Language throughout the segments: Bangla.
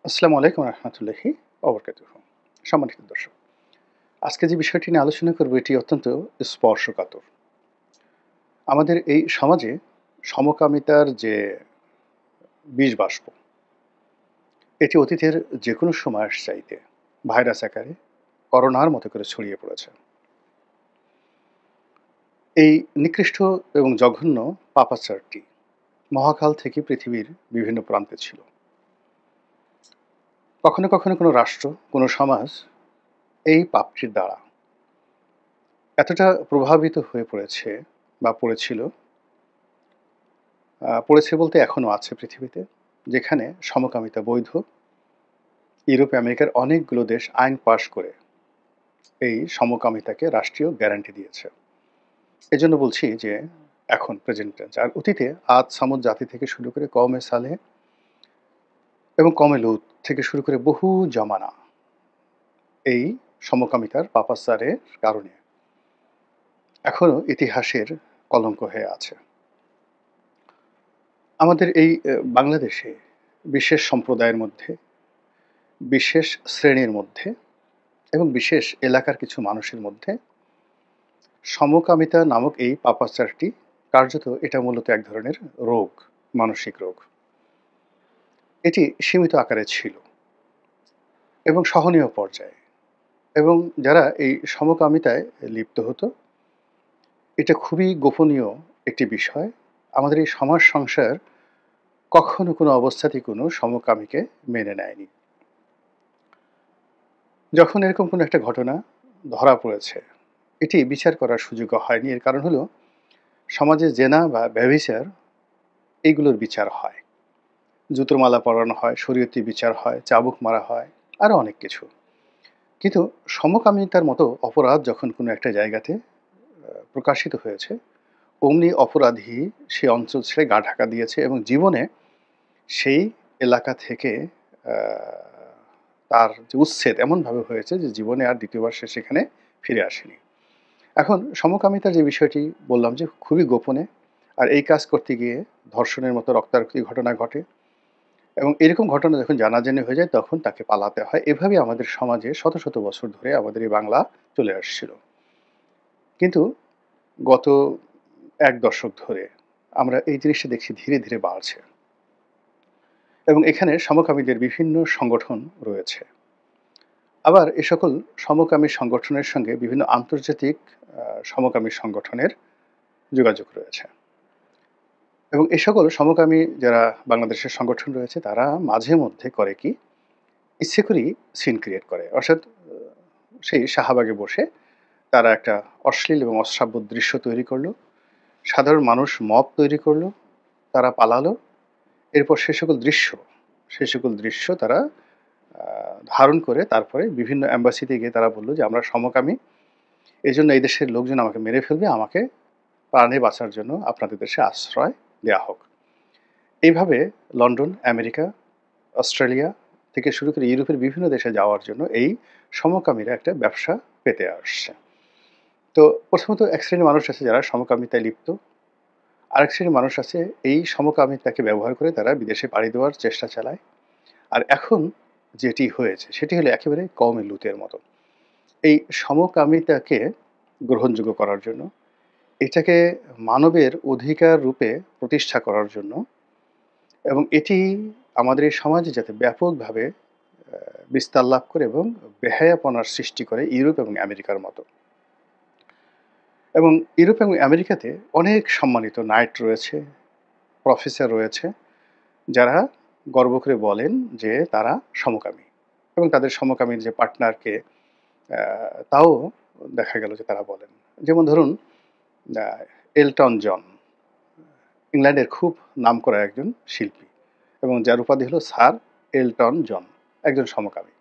আসসালামু আলাইকুম রহমতুল্লাহি অবরকাতুহু। সম্মানিত দর্শক, আজকে যে বিষয়টি নিয়ে আলোচনা করব এটি অত্যন্ত স্পর্শকাতর। আমাদের এই সমাজে সমকামিতার যে বীজবাষ্প, এটি অতীতের যে কোনো সময়ের চাইতে ভাইরাস আকারে করোনার মতো করে ছড়িয়ে পড়েছে। এই নিকৃষ্ট এবং জঘন্য পাপাচারটি মহাকাল থেকে পৃথিবীর বিভিন্ন প্রান্তে ছিল। কখনো কখনো কোনো রাষ্ট্র, কোনো সমাজ এই পাপটির দ্বারা এতটা প্রভাবিত হয়ে পড়েছে বা পড়েছিল, পড়েছে বলতে এখনো আছে পৃথিবীতে, যেখানে সমকামিতা বৈধ। ইউরোপ আমেরিকার অনেকগুলো দেশ আইন পাশ করে এই সমকামিতাকে রাষ্ট্রীয় গ্যারান্টি দিয়েছে। এজন্য বলছি যে এখন প্রেজেন্ট টেন্স। আর অতীতে আদ সামুদ জাতি থেকে শুরু করে কওমে সালেহ এবং কওমে লূত থেকে শুরু করে বহু জামানা এই সমকামিতার পাপাচারের কারণে এখনো ইতিহাসের কলঙ্ক হয়ে আছে। আমাদের এই বাংলাদেশে বিশেষ সম্প্রদায়ের মধ্যে, বিশেষ শ্রেণীর মধ্যে এবং বিশেষ এলাকার কিছু মানুষের মধ্যে সমকামিতা নামক এই পাপাচারটি কার্যত এটা মূলত এক ধরনের রোগ, মানসিক রোগ। এটি সীমিত আকারে ছিল এবং সহনীয় পর্যায়ে, এবং যারা এই সমকামিতায় লিপ্ত হতো, এটা খুবই গোপনীয় একটি বিষয়। আমাদের এই সমাজ সংসার কখনো কোনো অবস্থাতেই কোনো সমকামীকে মেনে নেয়নি। যখন এরকম কোনো একটা ঘটনা ধরা পড়েছে, এটি বিচার করার সুযোগ হয়নি। এর কারণ হলো সমাজে জেনা বা ব্যভিচার, এইগুলোর বিচার হয়, জুতোর মালা পরানো হয়, শরীয়তি বিচার হয়, চাবুক মারা হয়, আরও অনেক কিছু। কিন্তু সমকামিতার মতো অপরাধ যখন কোনো একটা জায়গাতে প্রকাশিত হয়েছে, অমনি অপরাধী সে অঞ্চল ছেড়ে গা ঢাকা দিয়েছে এবং জীবনে সেই এলাকা থেকে তার যে উচ্ছেদ এমনভাবে হয়েছে যে জীবনে আর দ্বিতীয়বার সে সেখানে ফিরে আসেনি। এখন সমকামিতার যে বিষয়টি বললাম যে খুবই গোপনে, আর এই কাজ করতে গিয়ে ধর্ষণের মতো রক্তারক্তি ঘটনা ঘটে, এবং এরকম ঘটনা যখন জানাজানি হয়ে যায় তখন তাকে পালাতে হয়। এভাবে আমাদের সমাজে শত শত বছর ধরে আমাদের এই বাংলা চলে আসছিল। কিন্তু গত এক দশক ধরে আমরা এই জিনিসটা দেখছি ধীরে ধীরে বাড়ছে, এবং এখানে সমকামীদের বিভিন্ন সংগঠন রয়েছে। আবার এ সকল সমকামী সংগঠনের সঙ্গে বিভিন্ন আন্তর্জাতিক সমকামী সংগঠনের যোগাযোগ রয়েছে, এবং এ সকল সমকামী যারা বাংলাদেশের সংগঠন রয়েছে তারা মাঝে মধ্যে করে কি, ইচ্ছে করেই সিন ক্রিয়েট করে। অর্থাৎ সেই শাহবাগে বসে তারা একটা অশ্লীল এবং অশ্রাব্য দৃশ্য তৈরি করলো, সাধারণ মানুষ মব তৈরি করলো, তারা পালালো। এরপর সে সকল দৃশ্য তারা ধারণ করে তারপরে বিভিন্ন অ্যাম্বাসিতে গিয়ে তারা বলল যে আমরা সমকামী, এই জন্য এই দেশের লোকজন আমাকে মেরে ফেলবে, আমাকে প্রাণে বাঁচার জন্য আপনাদের দেশে আশ্রয় দেওয়া হোক। এইভাবে লন্ডন, আমেরিকা, অস্ট্রেলিয়া থেকে শুরু করে ইউরোপের বিভিন্ন দেশে যাওয়ার জন্য এই সমকামীরা একটা ব্যবসা পেতে আসছে। তো প্রথমত এক শ্রেণীর মানুষ আছে যারা সমকামিতায় লিপ্ত, আরেক শ্রেণীর মানুষ আছে এই সমকামিতাকে ব্যবহার করে তারা বিদেশে পাড়ি দেওয়ার চেষ্টা চালায়। আর এখন যেটি হয়েছে সেটি হলো একেবারে কওমে লূতের মতো। এই সমকামিতাকে গ্রহণযোগ্য করার জন্য, এটাকে মানবের অধিকার রূপে প্রতিষ্ঠা করার জন্য, এবং এটি আমাদের এই সমাজে যাতে ব্যাপকভাবে বিস্তার লাভ করে এবং বেহায়াপনার সৃষ্টি করে ইউরোপ এবং আমেরিকার মতো। এবং ইউরোপ এবং আমেরিকাতে অনেক সম্মানিত নাইট রয়েছে, প্রফেসর রয়েছে, যারা গর্ব করে বলেন যে তারা সমকামী, এবং তাদের সমকামীর যে পার্টনারকে তাও দেখা গেল যে তারা বলেন। যেমন ধরুন এলটন জন, ইংল্যান্ডের খুব নামকরা একজন শিল্পী, এবং যার উপাধি হলো স্যার এলটন জন, একজন সমকামী।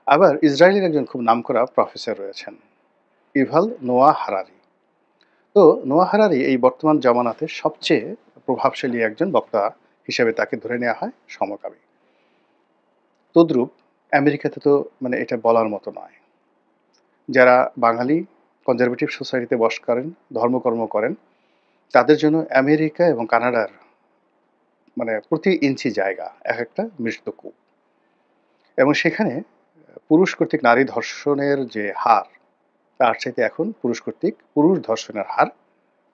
আবার ইসরায়েলের একজন খুব নামকরা প্রফেসর রয়েছেন, ইভাল নোয়া হারারি। তো নোয়া হারারি এই বর্তমান জামানাতে সবচেয়ে প্রভাবশালী একজন বক্তা হিসেবে তাকে ধরে নেওয়া হয় সমকামী। তদ্রূপ আমেরিকাতে তো মানে এটা বলার মতো নয়। যারা বাঙালি কনজারভেটিভ সোসাইটিতে বাস করেন, ধর্মকর্ম করেন, তাদের জন্য আমেরিকা এবং কানাডার মানে প্রতি ইঞ্চি জায়গা এক একটা মৃত্যুকূপ। এবং সেখানে পুরুষ কর্তৃক নারী ধর্ষণের যে হার, তার চাইতে এখন পুরুষ কর্তৃক পুরুষ ধর্ষণের হার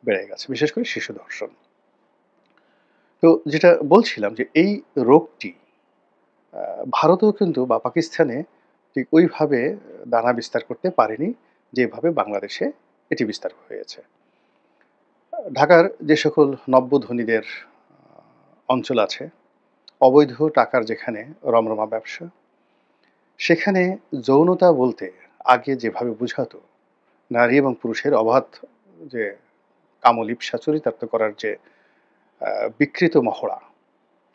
বেড়ে গেছে, বিশেষ করে শিশু ধর্ষণ। তো যেটা বলছিলাম যে এই রোগটি ভারতেও কিন্তু বা পাকিস্তানে ঠিক ওইভাবে দানা বিস্তার করতে পারেনি যেভাবে বাংলাদেশে এটি বিস্তার হয়েছে। ঢাকার যে সকল নব্য ধনীদের অঞ্চল আছে, অবৈধ টাকার যেখানে রমরমা ব্যবসা, সেখানে যৌনতা বলতে আগে যেভাবে বুঝাতো, নারী এবং পুরুষের অবাধ যে কামলিপ্সা চরিতার্থ করার যে বিকৃত মহড়া,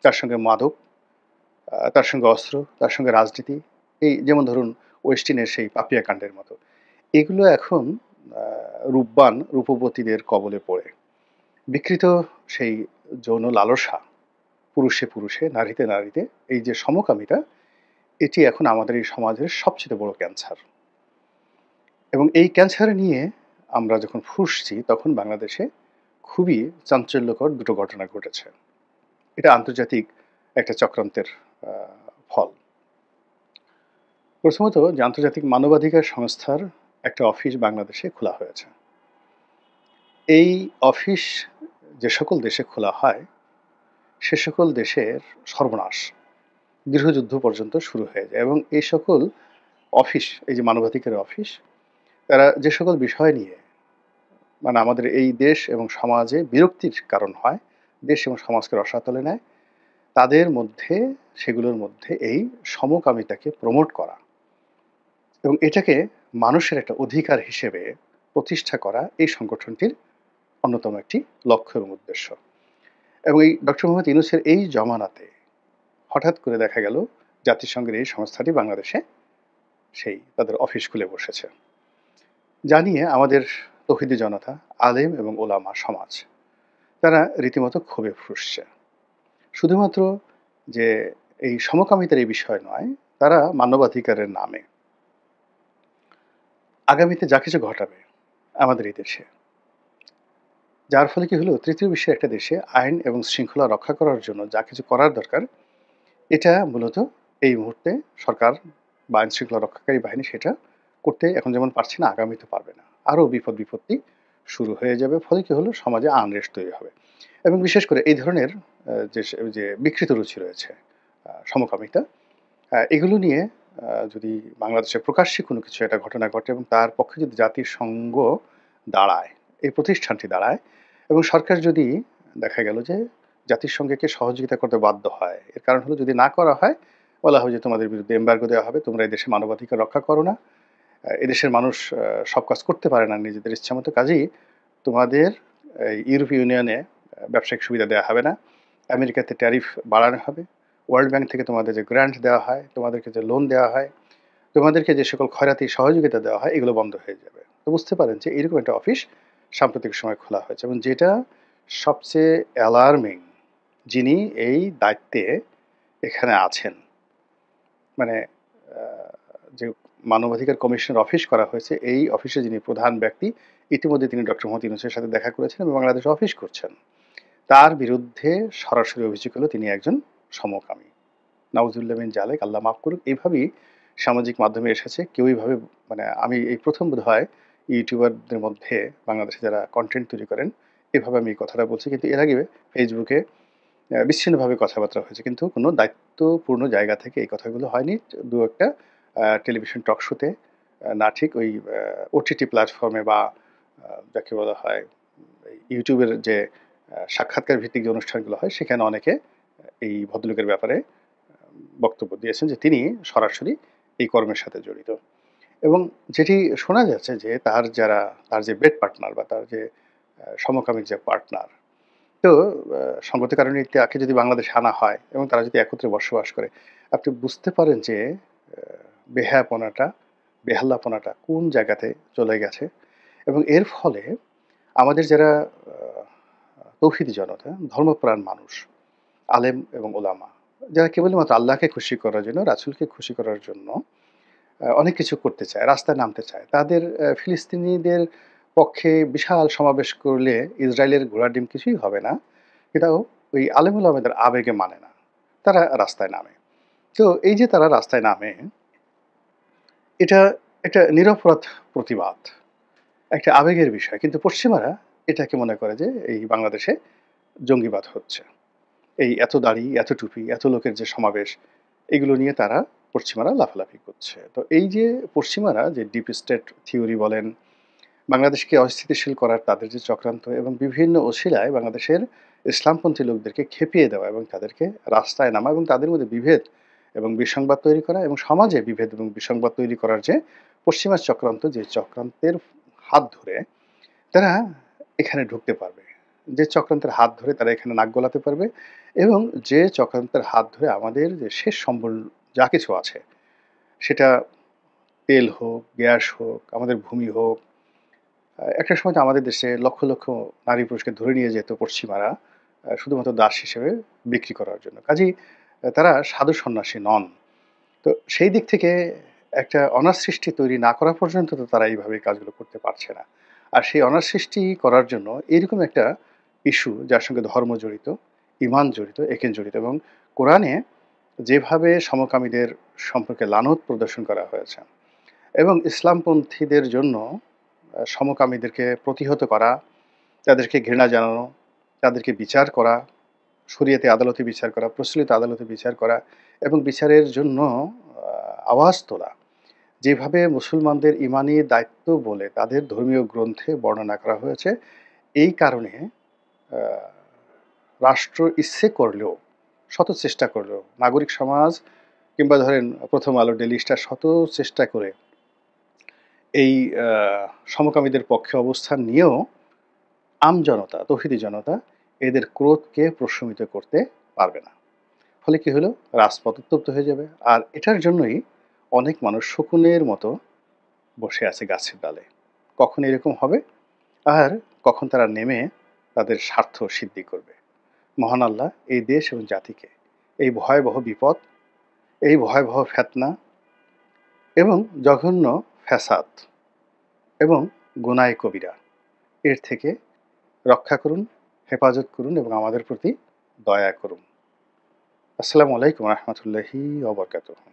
তার সঙ্গে মাদক, তার সঙ্গে অস্ত্র, তার সঙ্গে রাজনীতি, এই যেমন ধরুন ওয়েস্টিনের সেই পাপিয়া কাণ্ডের মতো, এগুলো এখন রূপবতীদের কবলে পড়ে বিকৃত সেই যৌন লালসা, পুরুষে পুরুষে, নারীতে নারীতে, এই যে সমকামিতা, এটি এখন আমাদের এই সমাজের সবচেয়ে বড় ক্যান্সার। এবং এই ক্যান্সার নিয়ে আমরা যখন ফুঁসছি, তখন বাংলাদেশে খুবই চাঞ্চল্যকর দুটো ঘটনা ঘটেছে। এটা আন্তর্জাতিক একটা চক্রান্তের ফল। প্রথমত, যে আন্তর্জাতিক মানবাধিকার সংস্থার একটা অফিস বাংলাদেশে খোলা হয়েছে। এই অফিস যে সকল দেশে খোলা হয়, সে সকল দেশের সর্বনাশ, গৃহযুদ্ধ পর্যন্ত শুরু হয়ে যায়। এবং এই সকল অফিস, এই যে মানবাধিকারের অফিস, তারা যে সকল বিষয় নিয়ে মানে আমাদের এই দেশ এবং সমাজে বিরক্তির কারণ হয়, দেশ এবং সমাজকে রসাতলে নেয়, তাদের মধ্যে, সেগুলোর মধ্যে এই সমকামিতাকে প্রমোট করা এবং এটাকে মানুষের একটা অধিকার হিসেবে প্রতিষ্ঠা করা এই সংগঠনটির অন্যতম একটি লক্ষ্য এবং উদ্দেশ্য। এবং এই ডক্টর মোহাম্মদ ইউনূসের এই জমানাতে হঠাৎ করে দেখা গেল জাতিসংঘের এই সংস্থাটি বাংলাদেশে সেই তাদের অফিস খুলে বসেছে। জানিয়ে আমাদের তৌহিদি জনতা, আলেম এবং ওলামা সমাজ, তারা রীতিমতো ক্ষোভে ফুঁসছে। শুধুমাত্র যে এই সমকামিতার এই বিষয় নয়, তারা মানবাধিকারের নামে আগামীতে যা কিছু ঘটাবে আমাদের এই দেশে, যার ফলে কি হলো, তৃতীয় বিশ্বের একটা দেশে আইন এবং শৃঙ্খলা রক্ষা করার জন্য যা কিছু করার দরকার, এটা মূলত এই মুহূর্তে সরকার বা আইন শৃঙ্খলা রক্ষাকারী বাহিনী সেটা করতে এখন যেমন পারছে না, আগামীতে পারবে না। আরও বিপদ বিপত্তি শুরু হয়ে যাবে। ফলে কি হলো, সমাজে আনরেস্ট তৈরি হবে। এবং বিশেষ করে এই ধরনের যে বিকৃত রুচি রয়েছে, সমকামিতা, এগুলো নিয়ে যদি বাংলাদেশে প্রকাশ্যে কোনো কিছু একটা ঘটনা ঘটে এবং তার পক্ষে যদি জাতিসংঘ দাঁড়ায়, এই প্রতিষ্ঠানটি দাঁড়ায়, এবং সরকার যদি দেখা গেল যে জাতিসংঘকে সহযোগিতা করতে বাধ্য হয়, এর কারণ হলো যদি না করা হয়, বলা হয় যে তোমাদের বিরুদ্ধে এমবার্গো দেওয়া হবে, তোমরা এদেশে মানবাধিকার রক্ষা করো না, এদেশের মানুষ সব কাজ করতে পারে না নিজেদের ইচ্ছা মতো, কাজেই তোমাদের ইউরোপীয় ইউনিয়নে ব্যবসায়িক সুবিধা দেওয়া হবে না, আমেরিকাতে ট্যারিফ বাড়ানো হবে, ওয়ার্ল্ড ব্যাংক থেকে তোমাদের যে গ্র্যান্ট দেওয়া হয়, তোমাদেরকে যে লোন দেওয়া হয়, তোমাদেরকে যে সকল খয়রাতি সহযোগিতা দেওয়া হয়, এগুলো বন্ধ হয়ে যাবে। তো বুঝতে পারেন যে এরকম একটা অফিস সাম্প্রতিক সময় খোলা হয়েছে। এবং যেটা সবচেয়ে অ্যালার্মিং, যিনি এই দায়িত্বে এখানে আছেন, মানে যে মানবাধিকার কমিশনের অফিস করা হয়েছে, এই অফিসে যিনি প্রধান ব্যক্তি, ইতিমধ্যে তিনি ডক্টর মোহাম্মদ ইউনূসের সাথে দেখা করেছেন এবং বাংলাদেশে অফিস করছেন। তার বিরুদ্ধে সরাসরি অভিযোগ হলো তিনি একজন সমকামী। নাউজুবিল্লাহ মিন জালিক, আল্লাহ মাফ করুক। এইভাবেই সামাজিক মাধ্যমে এসেছে। কেউ এইভাবে, মানে আমি এই প্রথম বোধহয় ইউটিউবারদের মধ্যে বাংলাদেশে যারা কন্টেন্ট তৈরি করেন, এভাবে আমি এই কথাটা বলছি। কিন্তু এর আগে ফেসবুকে বিচ্ছিন্নভাবে কথাবার্তা হয়েছে, কিন্তু কোনো দায়িত্বপূর্ণ জায়গা থেকে এই কথাগুলো হয়নি। দু একটা টেলিভিশন টক শোতে, না ঠিক ওই ওটিটি প্ল্যাটফর্মে বা যাকে বলা হয় ইউটিউবের যে সাক্ষাৎকার ভিত্তিক যে অনুষ্ঠানগুলো হয়, সেখানে অনেকে এই ভদ্রলোকের ব্যাপারে বক্তব্য দিয়েছেন যে তিনি সরাসরি এই কর্মের সাথে জড়িত। এবং যেটি শোনা যাচ্ছে যে তার যে বেড পার্টনার বা তার যে সমকামী যে পার্টনার, তো সঙ্গত কারণে তাকে যদি বাংলাদেশে আনা হয় এবং তারা যদি একত্রে বসবাস করে, আপনি বুঝতে পারেন যে বেহায়াপনাটা, বেহাল্লাপনাটা কোন জায়গাতে চলে গেছে। এবং এর ফলে আমাদের যারা তৌহিদি জনতা, ধর্মপ্রাণ মানুষ, আলেম এবং ওলামা, যারা কেবলমাত্র আল্লাহকে খুশি করার জন্য, রাসূলকে খুশি করার জন্য অনেক কিছু করতে চায়, রাস্তায় নামতে চায়, তাদের ফিলিস্তিনিদের পক্ষে বিশাল সমাবেশ করলে ইসরায়েলের ঘোড়ার ডিম কিছুই হবে না, এটাও ওই আলেম ওলামাদের আবেগে মানে না, তারা রাস্তায় নামে। তো এই যে তারা রাস্তায় নামে, এটা একটা নিরপরাধ প্রতিবাদ, একটা আবেগের বিষয়। কিন্তু পশ্চিমারা এটাকে মনে করে যে এই বাংলাদেশে জঙ্গিবাদ হচ্ছে। এই এত দাড়ি, এত টুপি, এত লোকের যে সমাবেশ, এগুলো নিয়ে তারা পশ্চিমারা লাফালাফি করছে। তো এই যে পশ্চিমারা যে ডিপ স্টেট থিওরি বলেন, বাংলাদেশকে অস্থিতিশীল করার তাদের যে চক্রান্ত এবং বিভিন্ন অছিলায় বাংলাদেশের ইসলামপন্থী লোকদেরকে খেপিয়ে দেওয়া এবং তাদেরকে রাস্তায় নামা এবং তাদের মধ্যে বিভেদ এবং বিসংবাদ তৈরি করা এবং সমাজে বিভেদ এবং বিসংবাদ তৈরি করার যে পশ্চিমা চক্রান্ত, যে চক্রান্তের হাত ধরে তারা এখানে ঢুকতে পারবে, যে চক্রান্তের হাত ধরে তারা এখানে নাক গলাতে পারবে এবং যে চক্রান্তের হাত ধরে আমাদের যে শেষ সম্বল যা কিছু আছে, সেটা তেল হোক, গ্যাস হোক, আমাদের ভূমি হোক, একটা সময় তো আমাদের দেশে লক্ষ, লক্ষ নারী পুরুষকে ধরে নিয়ে যেত পশ্চিমারা শুধুমাত্র দাস হিসেবে বিক্রি করার জন্য। কাজেই তারা সাধু সন্ন্যাসী নন। তো সেই দিক থেকে একটা অনার সৃষ্টি তৈরি না করা পর্যন্ত তো তারা এইভাবে কাজগুলো করতে পারছে না। আর সেই অনার সৃষ্টি করার জন্য এরকম একটা ইস্যু যার সঙ্গে ধর্ম জড়িত, ঈমান জড়িত, একেন জড়িত এবং কোরআনে যেভাবে সমকামীদের সম্পর্কে লানত প্রদর্শন করা হয়েছে এবং ইসলামপন্থীদের জন্য সমকামীদেরকে প্রতিহত করা, তাদেরকে ঘৃণা জানানো, তাদেরকে বিচার করা, শরিয়তে আদালতে বিচার করা, প্রচলিত আদালতে বিচার করা এবং বিচারের জন্য আওয়াজ তোলা। যেভাবে মুসলমানদের ঈমানি দায়িত্ব বলে তাদের ধর্মীয় গ্রন্থে বর্ণনা করা হয়েছে, এই কারণে আ রাষ্ট্র ইচ্ছে করলেও, শত চেষ্টা করলেও, নাগরিক সমাজ কিংবা ধরেন 'প্রথম আলো', 'ডেইলি স্টার' শত চেষ্টা করে এই আ সমকামীদের পক্ষে অবস্থান নিয়েও আমজনতা, তৌহিদি জনতা এদের ক্রোধকে প্রশমিত করতে পারবে না। ফলে কি হলো? রাজপথ উত্তপ্ত হয়ে যাবে। আর এটার জন্যই অনেক মানুষ শকুনের মতো বসে আছে গাছের ডালে। কখন এরকম হবে? আর কখন তারা নেমে তাদের স্বার্থ সিদ্ধি করবে? মহান আল্লাহ এই দেশ এবং জাতিকে এই ভয়াবহ বিপদ, এই ভয়াবহ ফেতনা এবং জঘন্য ফ্যাসাদ এবং গুনায়ে কবিরা এর থেকে রক্ষা করুন, হেফাজত করুন এবং আমাদের প্রতি দয়া করুন। আসসালামু আলাইকুম ওয়া রাহমাতুল্লাহি ওয়া বারাকাতুহু।